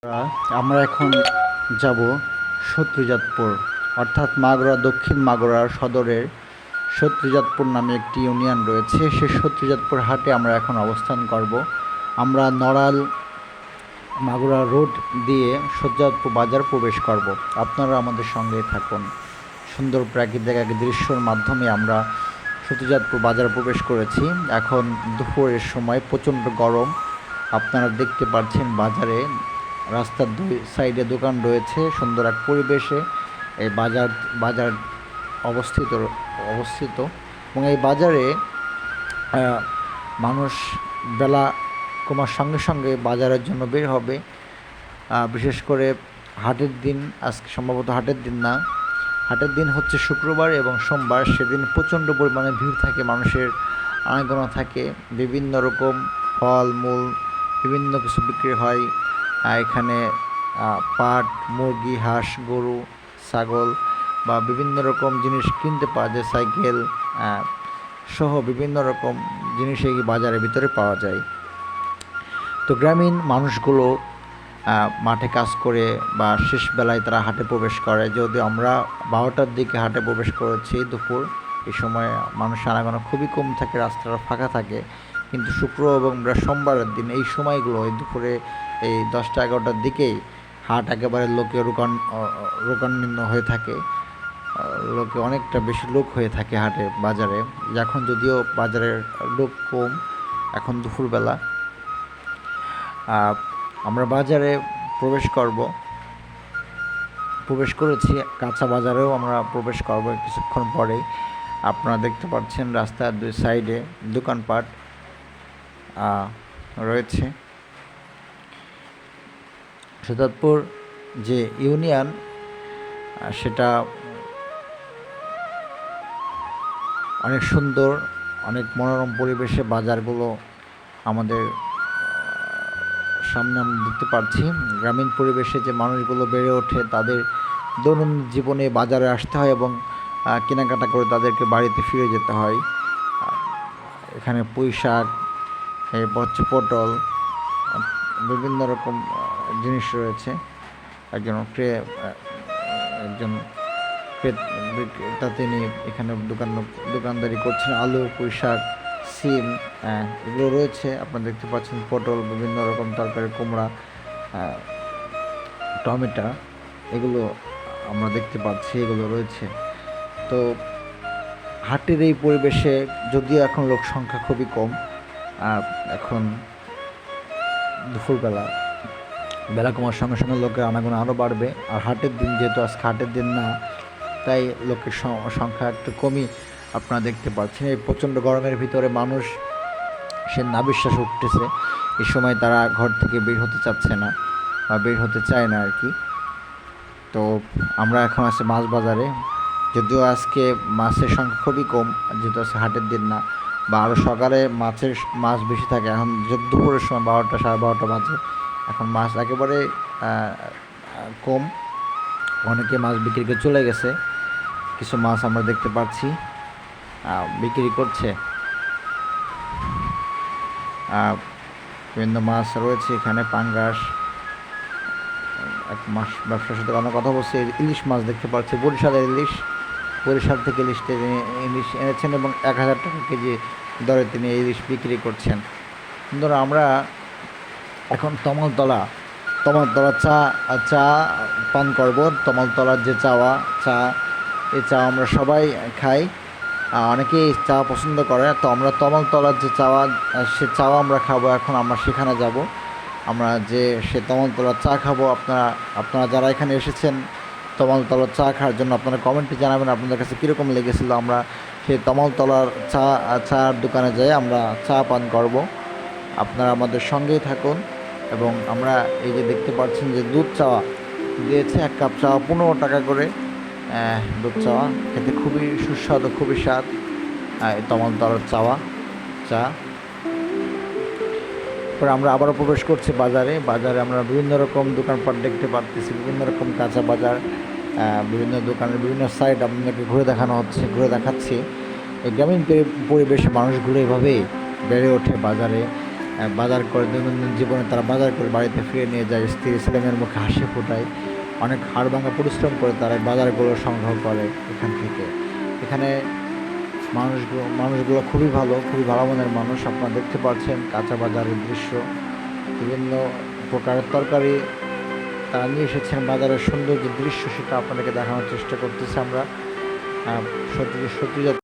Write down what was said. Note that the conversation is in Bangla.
আমরা এখন যাব শত্রুজাতপুর, অর্থাৎ মাগুরা দক্ষিণ মাগুরার সদরের শত্রুজাতপুর নামে একটি ইউনিয়ন রয়েছে। সেই শত্রুজাতপুর হাটে আমরা এখন অবস্থান করব। আমরা নড়াল মাগুরা রোড দিয়ে শত্রুজাতপুর বাজার প্রবেশ করব। আপনারা আমাদের সঙ্গে থাকুন। সুন্দর প্রাকৃতিক এক দৃশ্যর মাধ্যমে আমরা শত্রুজাতপুর বাজার প্রবেশ করেছি। এখন দুপুরের সময় প্রচণ্ড গরম। আপনারা দেখতে পাচ্ছেন বাজারে রাস্তার দুই সাইডে দোকান রয়েছে। সুন্দর এক পরিবেশে এই বাজার অবস্থিত এবং এই বাজারে মানুষ বেলা কমার সঙ্গে সঙ্গে বাজারের জন্য বের হবে। বিশেষ করে হাটের দিন, আজকে সম্ভবত হাটের দিন না, হাটের দিন হচ্ছে শুক্রবার এবং সোমবার। সেদিন প্রচণ্ড পরিমাণে ভিড় থাকে, মানুষের আনাগোনা থাকে। বিভিন্ন রকম ফল মূল বিভিন্ন কিছু বিক্রি হয়। এখানে পাট, মুরগি, হাঁস, গরু, ছাগল বা বিভিন্ন রকম জিনিস কিনতে পাওয়া যায়। সাইকেল সহ বিভিন্ন রকম জিনিস এই বাজারের ভিতরে পাওয়া যায়। তো গ্রামীণ মানুষগুলো মাঠে কাজ করে বা শেষ বেলায় তারা হাটে প্রবেশ করে। যদিও আমরা 12টার দিকে হাটে প্রবেশ করেছি দুপুর, এই সময় মানুষের আনাগোনা খুবই কম থাকে, রাস্তাটা ফাঁকা থাকে। কিন্তু শুক্র এবং সোমবারের দিন এই সময়গুলো, এই দুপুরে এই 10টা-11টার দিকেই হাট একেবারে লোকে রোগান্বিত হয়ে থাকে। লোকে অনেকটা বেশি লোক হয়ে থাকে হাটে বাজারে। এখন যদিও বাজারের লোক কম, এখন দুপুরবেলা। আমরা বাজারে প্রবেশ করেছি। কাঁচা বাজারেও আমরা প্রবেশ করব কিছুক্ষণ পরেই। আপনারা দেখতে পাচ্ছেন রাস্তার দুই সাইডে দোকানপাট রয়েছে। শত্রুজাতপুর যে ইউনিয়ন, সেটা অনেক সুন্দর, অনেক মনোরম পরিবেশে বাজারগুলো আমাদের সামনে আমরা দেখতে পাচ্ছি। গ্রামীণ পরিবেশে যে মানুষগুলো বেড়ে ওঠে, তাদের দৈনন্দিন জীবনে বাজারে আসতে হয় এবং কেনাকাটা করে তাদেরকে বাড়িতে ফিরে যেতে হয়। এখানে পুঁই শাক, হচ্ছে পটল, বিভিন্ন রকম জিনিস রয়েছে। একজন ক্রেতা তিনি এখানে দোকানদারি করছেন। আলু, পুঁই শাক, সিম এগুলো রয়েছে। আপনারা দেখতে পাচ্ছেন পটল, বিভিন্ন রকম তরকারি, কুমড়া, টমেটো, এগুলো আমরা দেখতে পাচ্ছি, এগুলো রয়েছে। তো হাটের এই পরিবেশে যদিও এখন লোক সংখ্যা খুবই কম, এখন দুপুরবেলা বেলা কমার সঙ্গে সঙ্গে লোকের আনাগোনা আরও বাড়বে। আর হাটের দিন, যেহেতু আজকে হাটের দিন না, তাই লোকের সংখ্যা একটু কমই আপনারা দেখতে পাচ্ছেন। এই প্রচণ্ড গরমের ভিতরে মানুষ সে নাভিশ্বাস উঠতেছে। এই সময় তারা ঘর থেকে বের হতে চাচ্ছে না বা বের হতে চায় না আর কি। তো আমরা এখন আছি মাছ বাজারে। যদিও আজকে মাছের সংখ্যা খুবই কম, যেহেতু আজকে হাটের দিন না, বা আরও সকালে মাছ বেশি থাকে। এখন দুপুরের সময় 12টা, 12:30 বাজে, এখন মাছ একেবারে কম। অনেকে মাছ বিক্রি করে চলে গেছে। কিছু মাছ আমরা দেখতে পাচ্ছি বিক্রি করছে। বিভিন্ন মাছ রয়েছে এখানে, পাঙ্গাস। এক মাছ ব্যবসার সাথে অনেক কথা বলছে। ইলিশ মাছ দেখতে পাচ্ছি, বরিশালের ইলিশ। বরিশাল থেকে ইলিশ এনেছেন এবং 1000 টাকা কেজি দরে তিনি ইলিশ বিক্রি করছেন। ধরো আমরা এখন তমালতলা চা পান করব। তমালতলার যে এই চা আমরা সবাই খাই, অনেকেই চা পছন্দ করে। তো আমরা তমালতলার যে সে চাও আমরা খাবো। এখন আমরা সেখানে যাব, আমরা সে তমালতলার চা খাবো। আপনারা যারা এখানে এসেছেন তমালতলার চা খাওয়ার জন্য, আপনারা কমেন্টে জানাবেন আপনাদের কাছে কীরকম লেগেছিলো। আমরা সেই তমালতলার চার দোকানে যাই আমরা চা পান করব। আপনারা আমাদের সঙ্গেই থাকুন। এবং আমরা এই যে দেখতে পাচ্ছেন যে দুধ চাওয়া দিয়েছে, 1 কাপ চা 15 টাকা করে। দুধ চাওয়া খেতে খুবই সুস্বাদু, খুবই স্বাদ তমালতলার চা। পরে আমরা আবারও প্রবেশ করছি বাজারে। আমরা বিভিন্ন রকম দোকানপাট দেখতে পাচ্ছি, বিভিন্ন রকম কাঁচা বাজার, বিভিন্ন দোকানের বিভিন্ন সাইড আপনাদেরকে ঘুরে দেখাচ্ছি। এই গ্রামীণ পরিবেশে মানুষগুলো এভাবেই বেড়ে ওঠে বাজারে। বাজার করে দৈনন্দিন জীবনে তারা বাজার করে বাড়িতে ফিরে নিয়ে যায়, স্ত্রী ছেলেমেয়ের মুখে হাসি ফোটায়। অনেক হাড়ভাঙা পরিশ্রম করে তারা এই বাজারগুলো সংগ্রহ করে এখান থেকে। এখানে মানুষগুলো খুবই ভালো মনের মানুষ। আপনারা দেখতে পাচ্ছেন কাঁচা বাজারের দৃশ্য, বিভিন্ন প্রকারের তরকারি তারা নিয়ে এসেছেন। বাজারের সুন্দর যে দৃশ্য সেটা আপনাদেরকে দেখানোর চেষ্টা করতেছি আমরা। সত্যি সত্যি